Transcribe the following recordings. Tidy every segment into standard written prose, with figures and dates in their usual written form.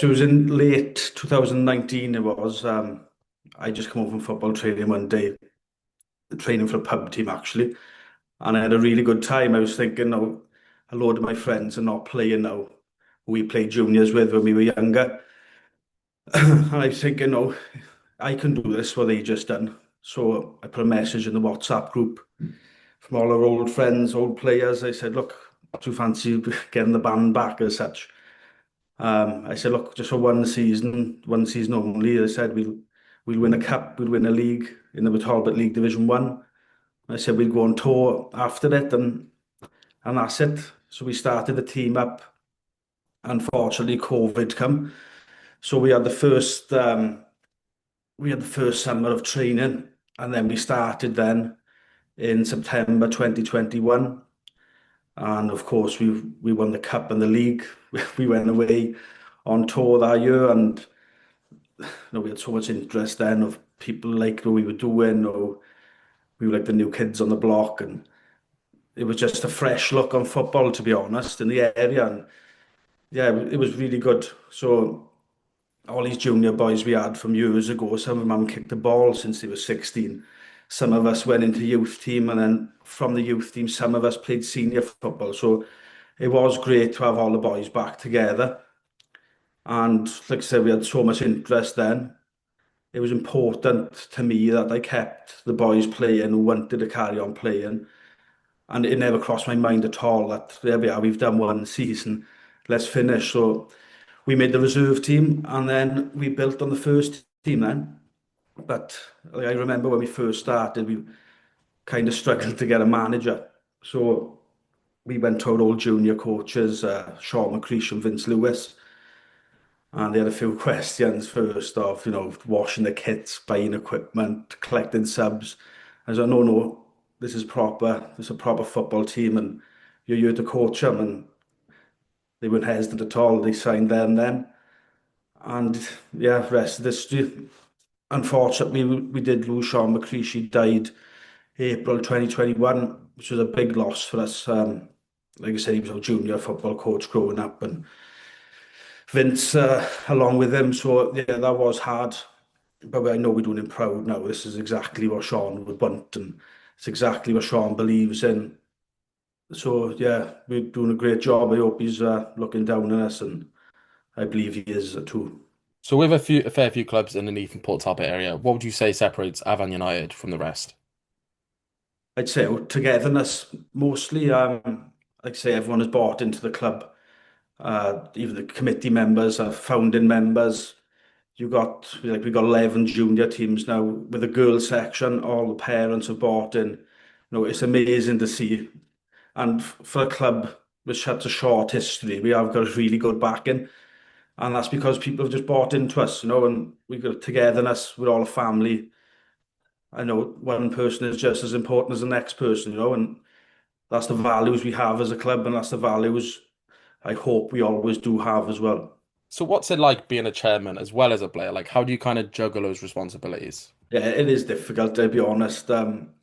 It was in late 2019 it was. I just come home from football training one day, training for a pub team actually, and I had a really good time. I was thinking, oh, a load of my friends are not playing now, who we played juniors with when we were younger. And I was thinking, oh, I can do this, what they just done. So I put a message in the WhatsApp group from all our old friends, old players. I said, look, do you fancy getting the band back as such? I said, look, just for one season only. I said we'll win a cup, we'll win a league in the Talbot League Division One. I said we'll go on tour after it, and that's it. So we started the team up. Unfortunately, COVID come, so we had the first summer of training, and then we started then in September 2021. And of course, we won the cup and the league. We went away on tour that year, and we had so much interest then of people like what we were doing, or we were like the new kids on the block, and it was just a fresh look on football, to be honest, in the area. And yeah, it was really good. So all these junior boys we had from years ago, some of them haven't kicked the ball since they were 16. Some of us went into youth team, and then from the youth team, some of us played senior football. So it was great to have all the boys back together. And like I said, we had so much interest then. It was important to me that I kept the boys playing who wanted to carry on playing. And it never crossed my mind at all that there we are, we've done one season, let's finish. So we made the reserve team, and then we built on the first team then. But like, I remember when we first started, we kind of struggled to get a manager. So we went to our old junior coaches, Sean McCreesh and Vince Lewis, and they had a few questions first off, washing the kits, buying equipment, collecting subs. I said, no, no, this is proper. This is a proper football team, and you're here to coach them. And they weren't hesitant at all. They signed there and then. And yeah, rest of the history. Unfortunately, we did lose Sean McCreesh. He died April 2021, which was a big loss for us. Like I said, he was our junior football coach growing up, and Vince along with him. So yeah, that was hard. But I know we're doing him proud now. This is exactly what Sean would want, and it's exactly what Sean believes in. So yeah, we're doing a great job. I hope he's looking down on us, and I believe he is too. So with a fair few clubs underneath in Port Talbot area, what would you say separates Afan United from the rest? I'd say our togetherness mostly. Like I say, everyone has bought into the club. Even the committee members are founding members. We got 11 junior teams now with a girls section. All the parents have bought in. It's amazing to see. And for a club with such a short history, we have got a really good backing. And that's because people have just bought into us, and we've got togetherness. We're all a family. I know one person is just as important as the next person, and that's the values we have as a club, and that's the values I hope we always do have as well. So what's it like being a chairman as well as a player? Like how do you kind of juggle those responsibilities? Yeah, it is difficult, to be honest. Trying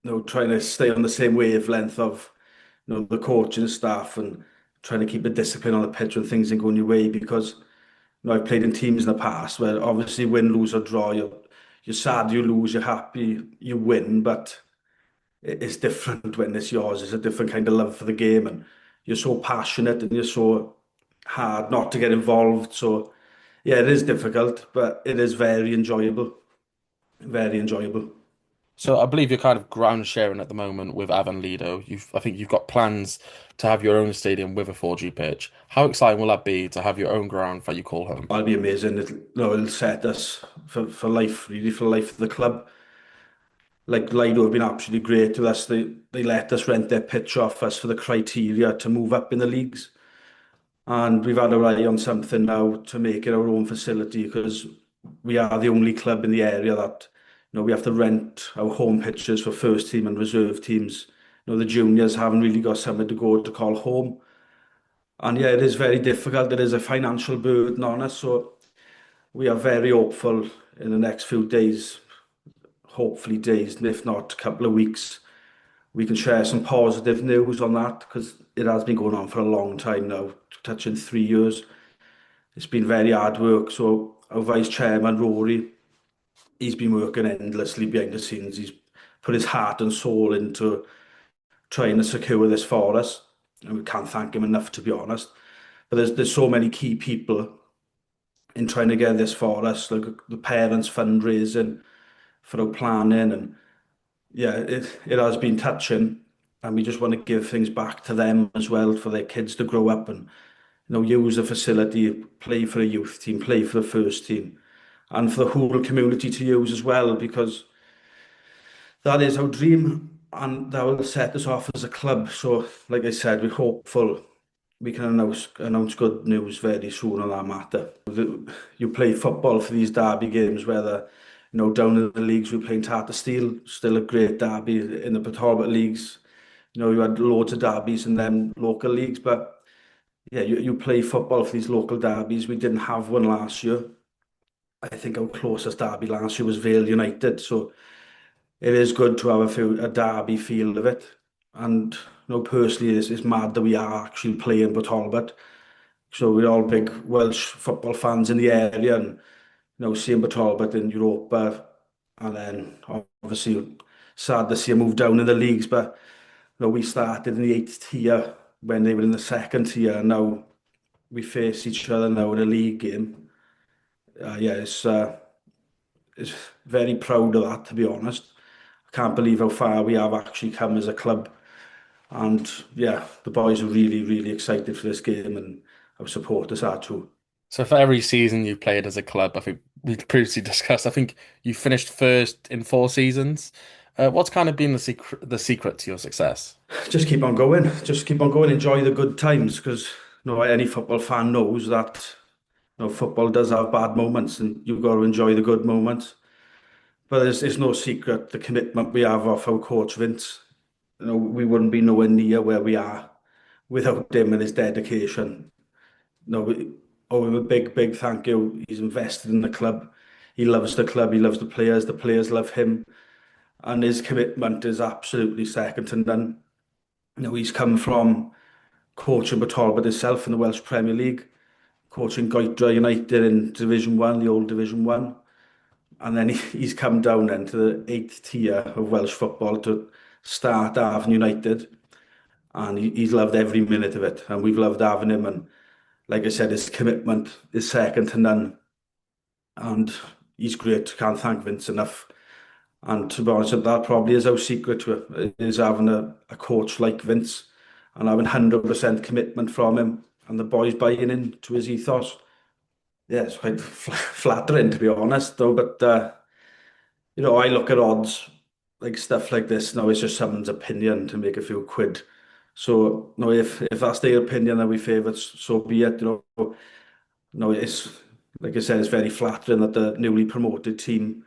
to stay on the same wavelength of, the coaching staff, and trying to keep the discipline on the pitch when things ain't going your way, because, I've played in teams in the past where obviously win, lose or draw, you're sad you lose, you're happy you win, but it's different when it's yours. It's a different kind of love for the game, and you're so passionate and you're so hard not to get involved. So yeah, it is difficult, but it is very enjoyable. Very enjoyable. So I believe you're kind of ground sharing at the moment with Avon Lido. I think you've got plans to have your own stadium with a 4G pitch. How exciting will that be to have your own ground that you call home? That'll be amazing. It'll set us for life, really, for the life of the club. Like Lido have been absolutely great to us. They let us rent their pitch off us for the criteria to move up in the leagues. And we've had our eye on something now to make it our own facility, because we are the only club in the area that, we have to rent our home pitches for first team and reserve teams. The juniors haven't really got somewhere to go to call home. And yeah, it is very difficult. There is a financial burden on us. So we are very hopeful in the next few days, hopefully days, and if not a couple of weeks, we can share some positive news on that, because it has been going on for a long time now, touching 3 years. it's been very hard work. So our vice chairman, Rory, he's been working endlessly behind the scenes. He's put his heart and soul into trying to secure this for us. And we can't thank him enough, to be honest. But there's so many key people in trying to get this for us, like the parents fundraising for our planning, and yeah, it has been touching, and we just want to give things back to them as well for their kids to grow up and use the facility, play for a youth team, play for the first team, and for the whole community to use as well, because that is our dream, and that will set us off as a club. So, like I said, we're hopeful we can announce good news very soon on that matter. You play football for these derby games, whether down in the leagues we're playing Tata Steel, still a great derby in the Port Talbot leagues. You had loads of derbies in them local leagues, but yeah, you play football for these local derbies. We didn't have one last year. I think our closest derby last year was Vale United, so it is good to have a derby feel of it. And personally, it's mad that we are actually playing Port Talbot. So we're all big Welsh football fans in the area, and seeing Port Talbot in Europa, and then obviously sad to see them move down in the leagues. But we started in the eighth tier when they were in the second tier, and now we face each other now in a league game. Yeah, it's very proud of that, to be honest. I can't believe how far we have actually come as a club. And yeah, the boys are really, really excited for this game, and our supporters are too. So for every season you've played as a club, I think we previously discussed, I think you finished first in 4 seasons. What's kind of been the secret to your success? Just keep on going. Just keep on going. Enjoy the good times, because any football fan knows that football does have bad moments, and you've got to enjoy the good moments. But it's no secret the commitment we have off our coach Vince. We wouldn't be nowhere near where we are without him and his dedication. We owe him a big, big thank you. He's invested in the club. He loves the club. He loves the players. The players love him, and his commitment is absolutely second to none. He's come from coaching Talbot himself in the Welsh Premier League, coaching United in Division One, the old Division One, and then he's come down then to the eighth tier of Welsh football to start Afan United, and he's loved every minute of it, and we've loved having him. And like I said, his commitment is second to none, and he's great. Can't thank Vince enough. And to be honest, that probably is our secret to it, is having a coach like Vince and having 100% commitment from him, and the boys buying into his ethos. Yeah, it's quite flattering, to be honest, though. But I look at odds, like stuff like this. No, it's just someone's opinion to make a few quid. So no, if that's their opinion that we favour, so be it. No, it's like I said, it's very flattering that the newly promoted team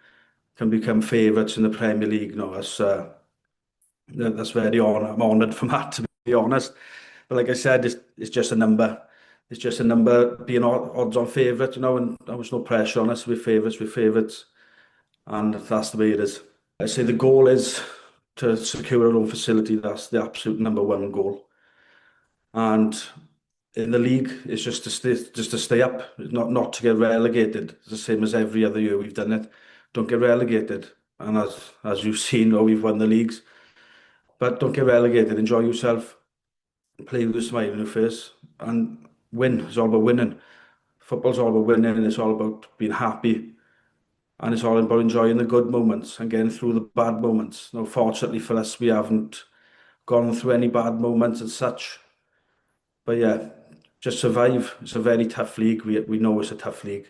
can become favourites in the Premier League. No, that's very I'm honoured for that, to be honest. But like I said, it's just a number. It's just a number being odds on favourite, and there was no pressure on us. We're favourites, and that's the way it is. I say the goal is to secure our own facility. That's the absolute number one goal. And in the league, it's just to stay up, not to get relegated. It's the same as every other year we've done it. Don't get relegated. And as you've seen, we've won the leagues. But don't get relegated. Enjoy yourself. Play with a smile on your face, and win. It's all about winning. Football's all about winning, and it's all about being happy, and it's all about enjoying the good moments and getting through the bad moments. Now, fortunately for us, we haven't gone through any bad moments as such. But yeah, just survive. It's a very tough league. We know it's a tough league.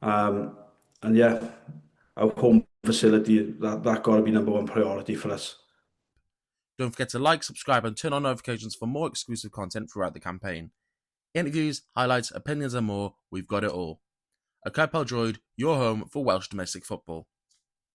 Um, and yeah, our home facility, that got to be number one priority for us. Don't forget to like, subscribe, and turn on notifications for more exclusive content throughout the campaign. Interviews, highlights, opinions, and more, we've got it all. At Pêl-droed, your home for Welsh domestic football.